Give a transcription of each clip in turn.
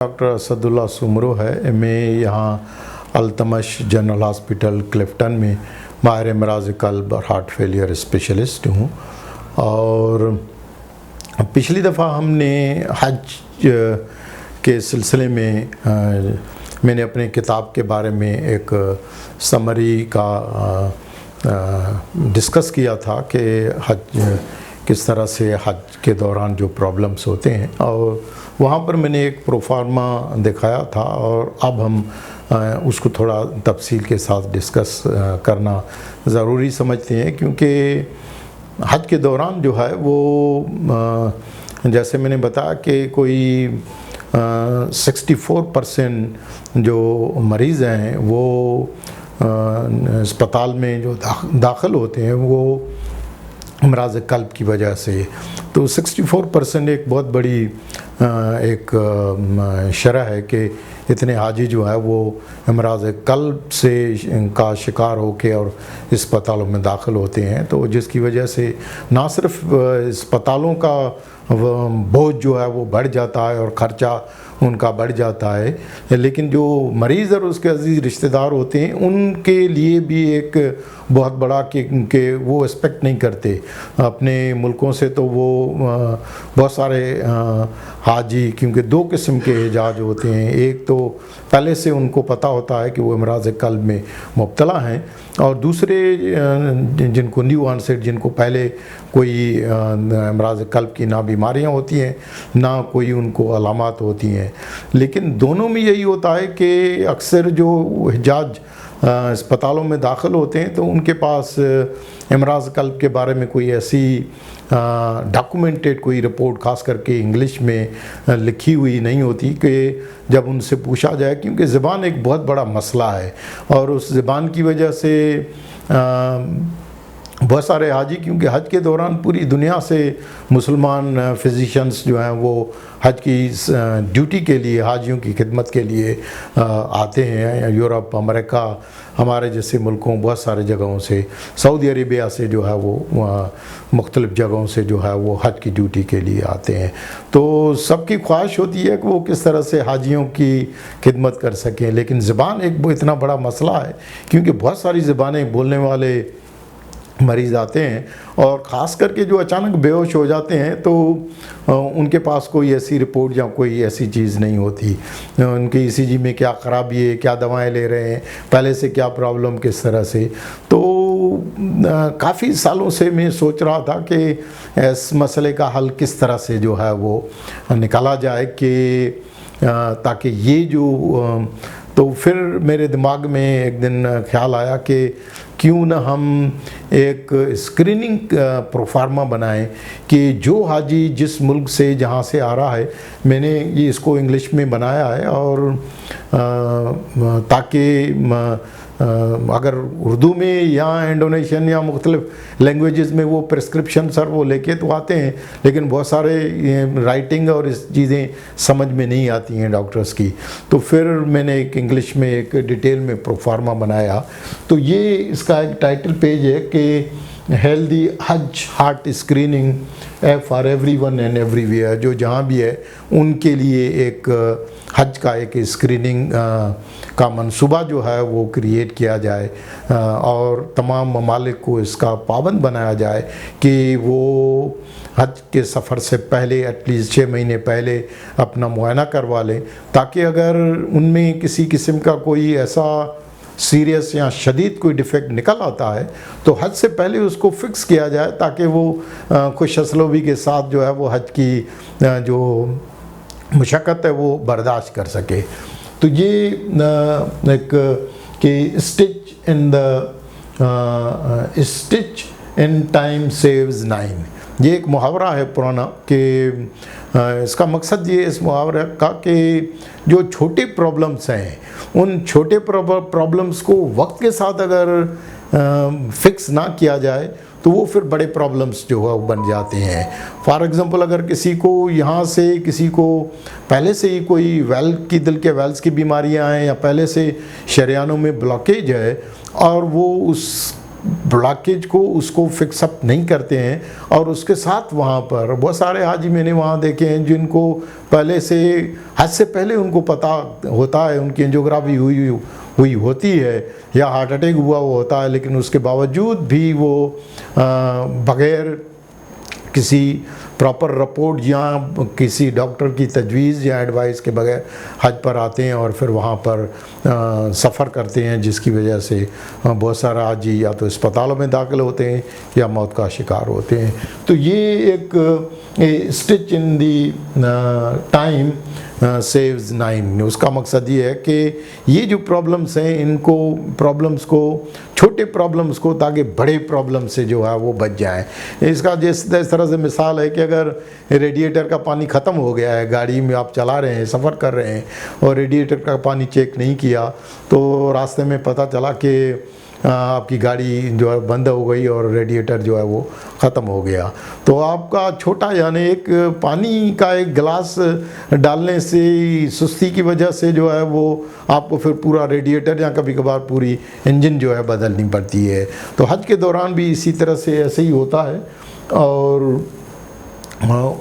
Doctor Asad اللہ سمرو ہے. میں یہاں التمش جنرل ہاسپٹل کلفٹن میں ماہر امراض قلب اور ہارٹ فیلئر اسپیشلسٹ ہوں. اور پچھلی دفعہ ہم نے حج کے سلسلے میں نے اپنے کتاب کے بارے میں ایک سمری کا ڈسکس کیا تھا کہ حج کس طرح سے حج کے دوران جو پرابلمس ہوتے ہیں، اور وہاں پر میں نے ایک پروفارما دکھایا تھا. اور اب ہم اس کو تھوڑا تفصیل کے ساتھ ڈسکس کرنا ضروری سمجھتے ہیں، کیونکہ حج کے دوران جو ہے وہ جیسے میں نے بتایا کہ کوئی 64% جو مریض ہیں وہ اسپتال میں جو داخل ہوتے ہیں وہ امراض قلب کی وجہ سے. تو 64% ایک بہت بڑی ایک شرح ہے کہ اتنے حاجی جو ہے وہ امراض قلب سے کا شکار ہو کے اور اسپتالوں میں داخل ہوتے ہیں. تو جس کی وجہ سے نہ صرف اسپتالوں کا بوجھ جو ہے وہ بڑھ جاتا ہے اور خرچہ ان کا بڑھ جاتا ہے، لیکن جو مریض اور اس کے عزیز رشتہ دار ہوتے ہیں ان کے لیے بھی ایک بہت بڑا کہ وہ ایکسپیکٹ نہیں کرتے اپنے ملکوں سے. تو وہ بہت سارے حاجی، کیونکہ دو قسم کے حجاج ہوتے ہیں، ایک تو پہلے سے ان کو پتہ ہوتا ہے کہ وہ امراض قلب میں مبتلا ہیں، اور دوسرے جن کو نیو آنسیٹ، جن کو پہلے کوئی امراض قلب کی نہ بیماریاں ہوتی ہیں نہ کوئی ان کو علامات ہوتی ہیں. لیکن دونوں میں یہی ہوتا ہے کہ اکثر جو حجاج اسپتالوں میں داخل ہوتے ہیں تو ان کے پاس امراض قلب کے بارے میں کوئی ایسی ڈاکومنٹڈ کوئی رپورٹ، خاص کر کے انگلش میں لکھی ہوئی نہیں ہوتی کہ جب ان سے پوچھا جائے، کیونکہ زبان ایک بہت بڑا مسئلہ ہے. اور اس زبان کی وجہ سے بہت سارے حاجی، کیونکہ حج کے دوران پوری دنیا سے مسلمان فزیشنز جو ہیں وہ حج کی ڈیوٹی کے لیے، حاجیوں کی خدمت کے لیے آتے ہیں. یورپ، امریکہ، ہمارے جیسے ملکوں، بہت سارے جگہوں سے، سعودی عربیہ سے جو ہے وہ مختلف جگہوں سے جو ہے وہ حج کی ڈیوٹی کے لیے آتے ہیں. تو سب کی خواہش ہوتی ہے کہ وہ کس طرح سے حاجیوں کی خدمت کر سکیں، لیکن زبان ایک اتنا بڑا مسئلہ ہے، کیونکہ بہت ساری زبانیں بولنے والے مریض آتے ہیں، اور خاص کر کے جو اچانک بے ہوش ہو جاتے ہیں تو ان کے پاس کوئی ایسی رپورٹ یا کوئی ایسی چیز نہیں ہوتی، ان کی ECG میں کیا خرابی ہے، کیا دوائیں لے رہے ہیں، پہلے سے کیا پرابلم کس طرح سے. تو کافی سالوں سے میں سوچ رہا تھا کہ اس مسئلے کا حل کس طرح سے جو ہے وہ نکالا جائے، کہ تاکہ یہ جو تو پھر میرے دماغ میں ایک دن خیال آیا کہ کیوں نہ ہم ایک اسکریننگ پروفارما بنائیں کہ جو حاجی جس ملک سے جہاں سے آ رہا ہے، میں نے یہ اس کو انگلش میں بنایا ہے، اور تاکہ اگر اردو میں یا انڈونیشین یا مختلف لینگویجز میں وہ پرسکرپشن سر وہ لے کے تو آتے ہیں، لیکن بہت سارے رائٹنگ اور اس چیزیں سمجھ میں نہیں آتی ہیں ڈاکٹرز کی. تو پھر میں نے ایک انگلش میں ایک ڈیٹیل میں پروفارما بنایا. تو یہ اس کا ایک ٹائٹل پیج ہے کہ healthy Hajj heart screening for every one and every where, جو جہاں بھی ہے ان کے لیے ایک حج کا ایک اسکریننگ کا منصوبہ جو ہے وہ کریٹ کیا جائے، اور تمام ممالک کو اس کا پابند بنایا جائے کہ وہ حج کے سفر سے پہلے ایٹ لیسٹ 6 مہینے پہلے اپنا معائنہ کروا لیں، تاکہ اگر ان میں کسی قسم کا کوئی ایسا سیریس یا شدید کوئی ڈیفیکٹ نکل آتا ہے تو حج سے پہلے اس کو فکس کیا جائے، تاکہ وہ خوش اسلوبی کے ساتھ جو ہے وہ حج کی جو مشقت ہے وہ برداشت کر سکے. تو یہ ایک کہ اسٹچ ان ٹائم سیوز 9، یہ ایک محاورہ ہے پرانا، کہ اس کا مقصد یہ اس محاورے کا کہ جو چھوٹے پرابلمس ہیں ان چھوٹے پرابلمس کو وقت کے ساتھ اگر فکس نہ کیا جائے تو وہ پھر بڑے پرابلمس جو ہے وہ بن جاتے ہیں. فار ایگزامپل، اگر کسی کو یہاں سے کسی کو پہلے سے ہی کوئی دل کے ویلز کی بیماریاں ہیں، یا پہلے سے شریانوں میں بلاکیج ہے، اور وہ اس بلاکیج کو اس کو فکس اپ نہیں کرتے ہیں، اور اس کے ساتھ وہاں پر بہت سارے حاجی میں نے وہاں دیکھے ہیں جن کو پہلے سے حج سے پہلے ان کو پتہ ہوتا ہے، ان کی انجیوگرافی ہوئی ہوتی ہے یا ہارٹ اٹیک ہوا وہ ہوتا ہے، لیکن اس کے باوجود بھی وہ بغیر کسی پراپر رپورٹ یا کسی ڈاکٹر کی تجویز یا ایڈوائس کے بغیر حج پر آتے ہیں اور پھر وہاں پر سفر کرتے ہیں، جس کی وجہ سے بہت سارا حاجی یا تو اسپتالوں میں داخل ہوتے ہیں یا موت کا شکار ہوتے ہیں۔ تو یہ ایک stitch in the time saves 9، اس کا مقصد یہ ہے کہ یہ جو پرابلمس ہیں ان کو پرابلمس کو چھوٹے پرابلمس کو تاکہ بڑے پرابلم سے جو ہے وہ بچ جائیں۔ اس کا اس طرح سے مثال ہے کہ اگر ریڈیٹر کا پانی ختم ہو گیا ہے، گاڑی میں آپ چلا رہے ہیں، سفر کر رہے ہیں اور ریڈیٹر کا پانی چیک نہیں کیا تو راستے میں پتہ چلا کہ آپ کی گاڑی جو ہے بند ہو گئی اور ریڈیٹر جو ہے وہ ختم ہو گیا، تو آپ کا چھوٹا یعنی ایک پانی کا ایک گلاس ڈالنے سے سستی کی وجہ سے جو ہے وہ آپ کو پھر پورا ریڈیٹر یا کبھی کبھار پوری انجن جو ہے بدلنی پڑتی ہے۔ تو حج کے دوران بھی اسی طرح سے ایسے ہی ہوتا ہے، اور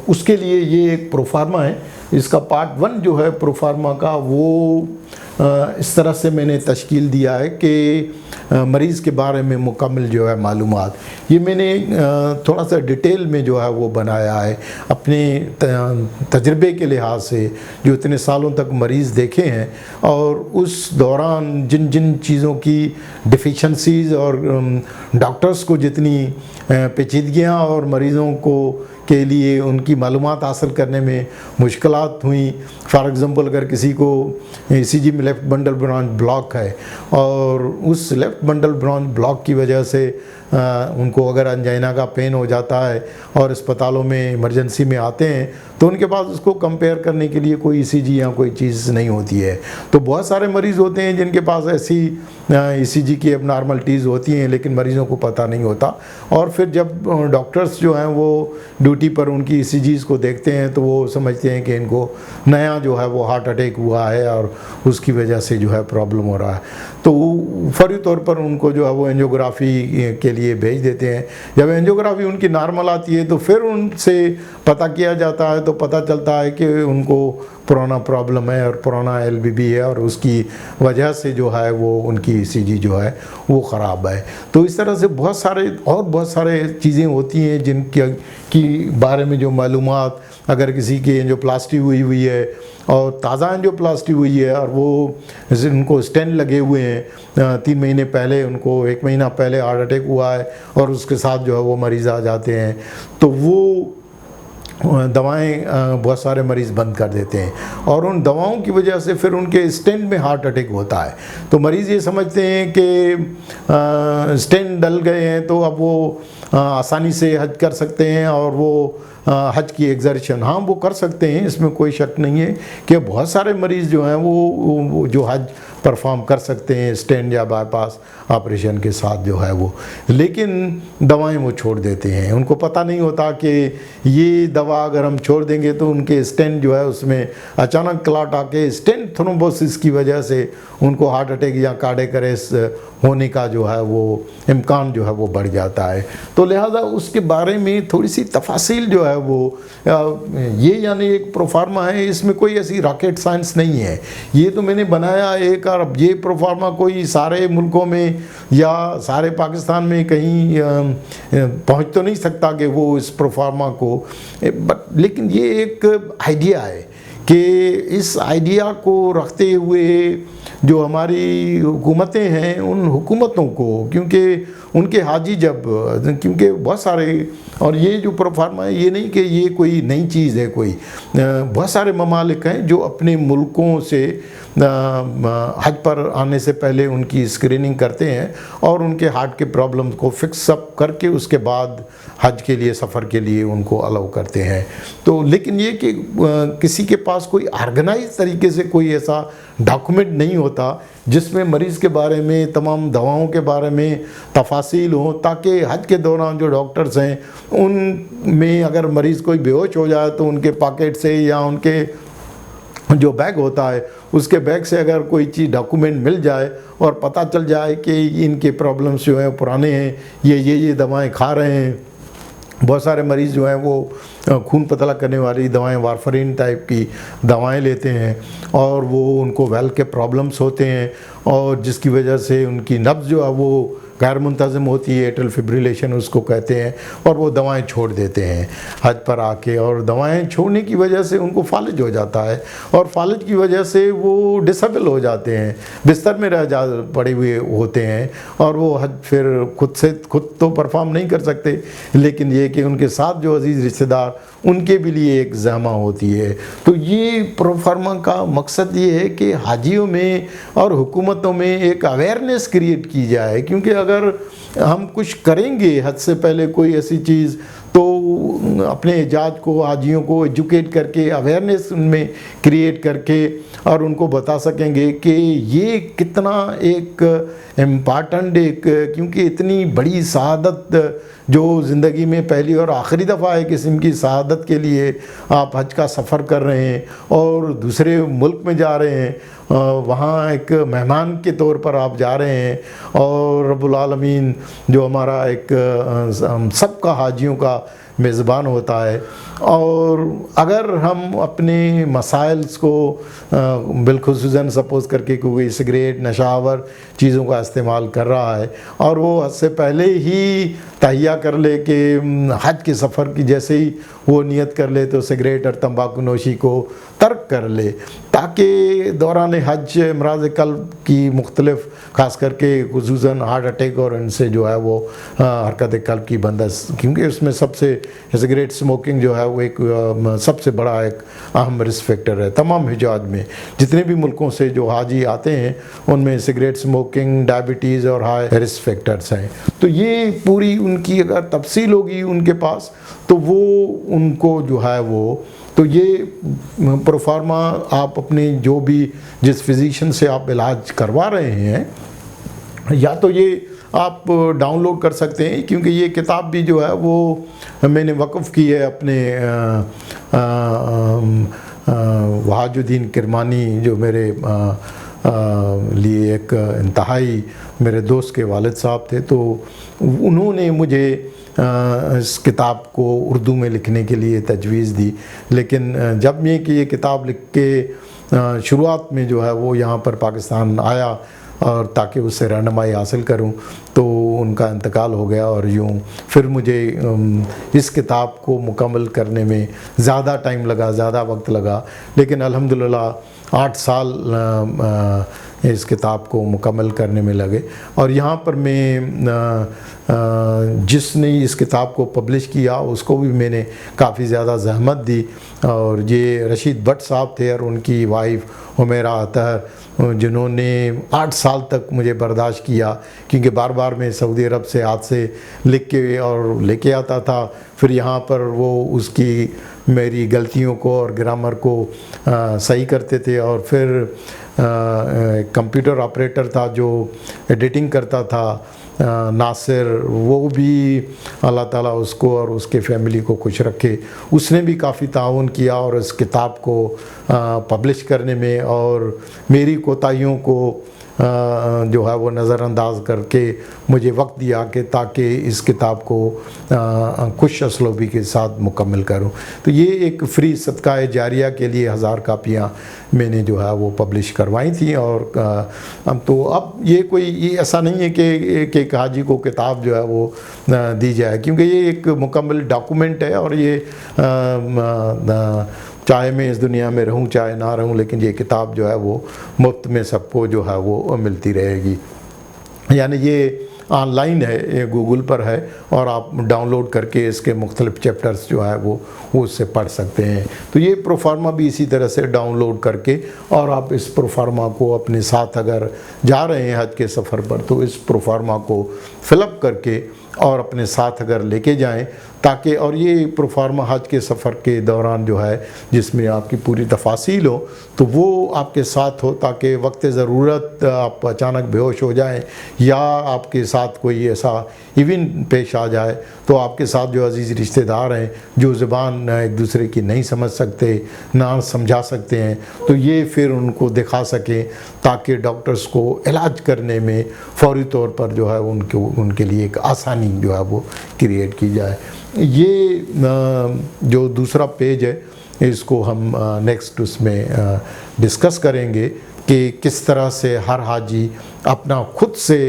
اس کے لیے یہ ایک پروفارما ہے۔ اس کا پارٹ 1 جو ہے پروفارما کا وہ اس طرح سے میں نے تشکیل دیا ہے کہ مریض کے بارے میں مکمل جو ہے معلومات، یہ میں نے تھوڑا سا ڈیٹیل میں جو ہے وہ بنایا ہے اپنے تجربے کے لحاظ سے، جو اتنے سالوں تک مریض دیکھے ہیں اور اس دوران جن جن چیزوں کی ڈیفیشنسیز اور ڈاکٹرز کو جتنی پیچیدگیاں اور مریضوں کو کے لیے ان کی معلومات حاصل کرنے میں مشکلات ہوئیں۔ فار ایگزامپل اگر کسی کو ECG میں لیفٹ بنڈل برانچ بلاک ہے اور اس لیفٹ بنڈل برانچ بلاک کی وجہ سے ان کو اگر انجائنا کا پین ہو جاتا ہے اور اسپتالوں میں ایمرجنسی میں آتے ہیں تو ان کے پاس اس کو کمپیئر کرنے کے لیے کوئی ECG یا کوئی چیز نہیں ہوتی ہے۔ تو بہت سارے مریض ہوتے ہیں جن کے پاس ایسی ECG کی اب نارملٹیز ہوتی ہیں لیکن مریضوں کو پتہ نہیں ہوتا، اور پھر جب ڈاکٹرز جو ہیں وہ ڈیوٹی پر ان کی ECGs کو دیکھتے ہیں تو وہ سمجھتے ہیں کہ ان کو نیا جو ہے وہ ہارٹ اٹیک ہوا ہے اور اس کی وجہ سے جو ہے پرابلم ہو رہا ہے، تو فوری طور پر ان کو جو ہے وہ اینجیوگرافی کے لیے بھیج دیتے ہیں۔ جب اینجیوگرافی ان کی نارمل آتی ہے تو پھر ان سے پتہ کیا جاتا ہے تو پتہ چلتا ہے کہ ان کو پرانا پرابلم ہے اور پرانا LBB ہے اور اس کی وجہ سے جو ہے وہ ان کی ECG جو ہے وہ خراب ہے۔ تو اس طرح سے بہت سارے چیزیں ہوتی ہیں جن کی بارے میں جو معلومات، اگر کسی کی اینجیوپلاسٹی ہوئی ہے اور تازہ اینجیوپلاسٹی ہوئی ہے اور وہ ان کو اسٹینٹ لگے ہوئے ہیں 3 مہینے پہلے، ان کو 1 مہینہ پہلے ہارٹ اٹیک ہوا ہے اور اس کے ساتھ جو ہے وہ مریض آ جاتے ہیں تو وہ دوائیں بہت سارے مریض بند کر دیتے ہیں اور ان دواؤں کی وجہ سے پھر ان کے اسٹینٹ میں ہارٹ اٹیک ہوتا ہے۔ تو مریض یہ سمجھتے ہیں کہ اسٹینٹ ڈل گئے ہیں تو اب وہ آسانی سے حج کر سکتے ہیں اور وہ حج کی ایگزرشن، ہاں وہ کر سکتے ہیں، اس میں کوئی شک نہیں ہے کہ بہت سارے مریض جو ہیں وہ جو حج پرفارم کر سکتے ہیں اسٹینٹ یا بائی پاس آپریشن کے ساتھ جو ہے وہ، لیکن دوائیں وہ چھوڑ دیتے ہیں۔ ان کو پتہ نہیں ہوتا کہ یہ دوا اگر ہم چھوڑ دیں گے تو ان کے اسٹینٹ جو ہے اس میں اچانک کلاٹ آ کے اسٹینٹ تھرومبوسس کی وجہ سے ان کو ہارٹ اٹیک یا کارڈیک اریسٹ ہونے کا جو ہے وہ امکان جو ہے وہ بڑھ جاتا ہے۔ تو لہٰذا اس کے بارے میں تھوڑی سی تفاصیل جو ہے وہ یہ یعنی ایک پروفارما ہے، اس میں کوئی ایسی راکٹ سائنس نہیں ہے، یہ تو میں نے بنایا ایک، اور اب یہ پروفارما کوئی سارے ملکوں میں یا سارے پاکستان میں کہیں پہنچ تو نہیں سکتا کہ وہ اس پروفارما کو، لیکن یہ ایک آئیڈیا ہے کہ اس آئیڈیا کو رکھتے ہوئے جو ہماری حکومتیں ہیں ان حکومتوں کو، کیونکہ ان کے حاجی کیونکہ بہت سارے، اور یہ جو پروفارما ہے یہ نہیں کہ یہ کوئی نئی چیز ہے، کوئی بہت سارے ممالک ہیں جو اپنے ملکوں سے حج پر آنے سے پہلے ان کی اسکریننگ کرتے ہیں اور ان کے ہارٹ کے پرابلم کو فکس اپ کر کے اس کے بعد حج کے لیے سفر کے لیے ان کو الاؤ کرتے ہیں۔ تو لیکن یہ کہ کسی کے پاس کوئی آرگنائز طریقے سے کوئی ایسا ڈاکومنٹ نہیں ہوتا جس میں مریض کے بارے میں تمام دواؤں کے بارے میں تفاصیل ہوں، تاکہ حج کے دوران جو ڈاکٹرز ہیں ان میں اگر مریض کوئی بے ہوش ہو جائے تو ان کے پاکٹ سے یا ان کے جو بیگ ہوتا ہے اس کے بیگ سے اگر کوئی چیز ڈاکومنٹ مل جائے اور پتہ چل جائے کہ ان کے پرابلمس جو ہیں پرانے ہیں، یہ دوائیں کھا رہے ہیں. بہت سارے مریض جو ہیں وہ خون پتلا کرنے والی دوائیں، وارفرین ٹائپ کی دوائیں لیتے ہیں، اور وہ ان کو ویل کے پرابلمس ہوتے ہیں، اور جس کی وجہ سے ان کی نبض جو ہے وہ غیر منتظم ہوتی ہے، ایٹرل فبریلیشن اس کو کہتے ہیں، اور وہ دوائیں چھوڑ دیتے ہیں حج پر آ کے. اور دوائیں چھوڑنے کی وجہ سے ان کو فالج ہو جاتا ہے، اور فالج کی وجہ سے وہ ڈسیبل ہو جاتے ہیں، بستر میں پڑے ہوئے ہوتے ہیں، اور وہ حج پھر خود تو پرفارم نہیں کر سکتے، لیکن یہ کہ ان کے ساتھ جو عزیز رشتہ دار ان کے بھی لیے ایک زحمہ ہوتی ہے. تو یہ پروفارما کا مقصد یہ ہے کہ حاجیوں میں اور حکومتوں میں ایک اویئرنیس کریٹ کی جائے، کیونکہ اگر ہم کچھ کریں گے حج سے پہلے کوئی ایسی چیز، تو اپنے حجاج کو، حاجیوں کو ایجوکیٹ کر کے، اویئرنیس ان میں کریٹ کر کے، اور ان کو بتا سکیں گے کہ یہ کتنا ایک امپارٹنٹ کیونکہ اتنی بڑی سعادت جو زندگی میں پہلی اور آخری دفعہ ایک قسم کی سعادت کے لیے آپ حج کا سفر کر رہے ہیں اور دوسرے ملک میں جا رہے ہیں، وہاں ایک مہمان کے طور پر آپ جا رہے ہیں، اور رب العالمین جو ہمارا ایک سب کا حاجیوں کا میزبان ہوتا ہے. اور اگر ہم اپنے مسائلز کو بالخصوصاً سپوز کر کے کوئی سگریٹ، نشاور چیزوں کا استعمال کر رہا ہے، اور وہ حج سے پہلے ہی تہیہ کر لے کہ حج کے سفر کی جیسے ہی وہ نیت کر لے تو سگریٹ اور تمباکو نوشی کو ترک کر لے، تاکہ دوران حج امراض قلب کی مختلف، خاص کر کے خصوصاً ہارٹ اٹیک اور ان سے جو ہے وہ حرکت قلب کی بندش، کیونکہ اس میں سب سے سگریٹ اسموکنگ جو ہے وہ ایک سب سے بڑا ایک اہم رسک فیکٹر ہے. تمام حجاج میں جتنے بھی ملکوں سے جو حاجی آتے ہیں ان میں سگریٹ اسموکنگ، ڈائبٹیز اور ہائی رسک فیکٹرز ہیں. تو یہ پوری ان کی اگر تفصیل ہوگی ان کے پاس تو وہ ان کو جو ہے وہ، تو یہ پروفارما آپ اپنے جو بھی جس فزیشین سے آپ علاج کروا رہے ہیں، یا تو یہ آپ ڈاؤن لوڈ کر سکتے ہیں، کیونکہ یہ کتاب بھی جو ہے وہ میں نے وقف کی ہے اپنے وحاج الدین کرمانی، جو میرے لیے ایک انتہائی میرے دوست کے والد صاحب تھے. تو انہوں نے مجھے اس کتاب کو اردو میں لکھنے کے لیے تجویز دی، لیکن جب یہ کہ یہ کتاب لکھ کے شروعات میں جو ہے وہ یہاں پر پاکستان آیا اور تاکہ اس سے رہنمائی حاصل کروں، تو ان کا انتقال ہو گیا، اور یوں پھر مجھے اس کتاب کو مکمل کرنے میں زیادہ ٹائم لگا، زیادہ وقت لگا، لیکن الحمدللہ 8 سال اس کتاب کو مکمل کرنے میں لگے. اور یہاں پر میں جس نے اس کتاب کو پبلش کیا اس کو بھی میں نے کافی زیادہ زحمت دی، اور یہ رشید بٹ صاحب تھے اور ان کی وائف حمیرہ اطہر، جنہوں نے 8 سال تک مجھے برداشت کیا، کیونکہ بار بار میں سعودی عرب سے ہاتھ سے لکھ کے اور لے کے آتا تھا، پھر یہاں پر وہ اس کی میری غلطیوں کو اور گرامر کو صحیح کرتے تھے، اور پھر کمپیوٹر آپریٹر تھا جو ایڈیٹنگ کرتا تھا ناصر، وہ بھی اللہ تعالیٰ اس کو اور اس کے فیملی کو خوش رکھے، اس نے بھی کافی تعاون کیا اور اس کتاب کو پبلش کرنے میں، اور میری کوتاہیوں کو جو ہے وہ نظر انداز کر کے مجھے وقت دیا کہ تاکہ اس کتاب کو خوش اسلوبی کے ساتھ مکمل کروں. تو یہ ایک فری صدقہ جاریہ کے لیے 1000 کاپیاں میں نے جو ہے وہ پبلش کروائی تھیں. اور تو اب یہ کوئی یہ ایسا نہیں ہے کہ ایک حاجی کو کتاب جو ہے وہ دی جائے، کیونکہ یہ ایک مکمل ڈاکومنٹ ہے، اور یہ چاہے میں اس دنیا میں رہوں چاہے نہ رہوں، لیکن یہ کتاب جو ہے وہ مفت میں سب کو جو ہے وہ ملتی رہے گی. یعنی یہ آن لائن ہے، یہ گوگل پر ہے، اور آپ ڈاؤن لوڈ کر کے اس کے مختلف چیپٹرز جو ہے وہ اس سے پڑھ سکتے ہیں. تو یہ پروفارما بھی اسی طرح سے ڈاؤن لوڈ کر کے، اور آپ اس پروفارما کو اپنے ساتھ اگر جا رہے ہیں حج کے سفر پر تو اس پروفارما کو فل اپ کر کے اور اپنے ساتھ اگر لے کے جائیں، تاکہ اور یہ پروفارما حج کے سفر کے دوران جو ہے جس میں آپ کی پوری تفاصیل ہو تو وہ آپ کے ساتھ ہو، تاکہ وقت ضرورت آپ اچانک بے ہوش ہو جائیں یا آپ کے ساتھ ساتھ کوئی ایسا ایونٹ پیش آ جائے تو آپ کے ساتھ جو عزیز رشتہ دار ہیں جو زبان ایک دوسرے کی نہیں سمجھ سکتے، نہ سمجھا سکتے ہیں، تو یہ پھر ان کو دکھا سکیں تاکہ ڈاکٹرز کو علاج کرنے میں فوری طور پر جو ہے ان کے لیے ایک آسانی جو ہے وہ کریٹ کی جائے۔ یہ جو دوسرا پیج ہے اس کو ہم نیکسٹ اس میں ڈسکس کریں گے کہ کس طرح سے ہر حاجی اپنا خود سے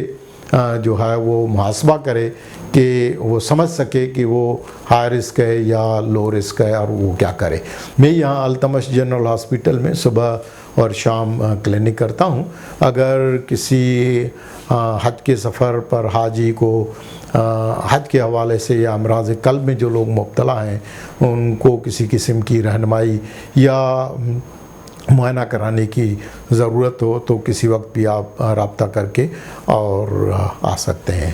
جو ہے وہ محاسبہ کرے کہ وہ سمجھ سکے کہ وہ ہائی رسک ہے یا لو رسک ہے اور وہ کیا کرے۔ میں یہاں التمش جنرل ہاسپٹل میں صبح اور شام کلینک کرتا ہوں۔ اگر کسی حج کے سفر پر حاجی کو حج کے حوالے سے یا امراض قلب میں جو لوگ مبتلا ہیں ان کو کسی قسم کی رہنمائی یا معائنہ کرانے کی ضرورت ہو تو کسی وقت بھی آپ رابطہ کر کے اور آ سکتے ہیں۔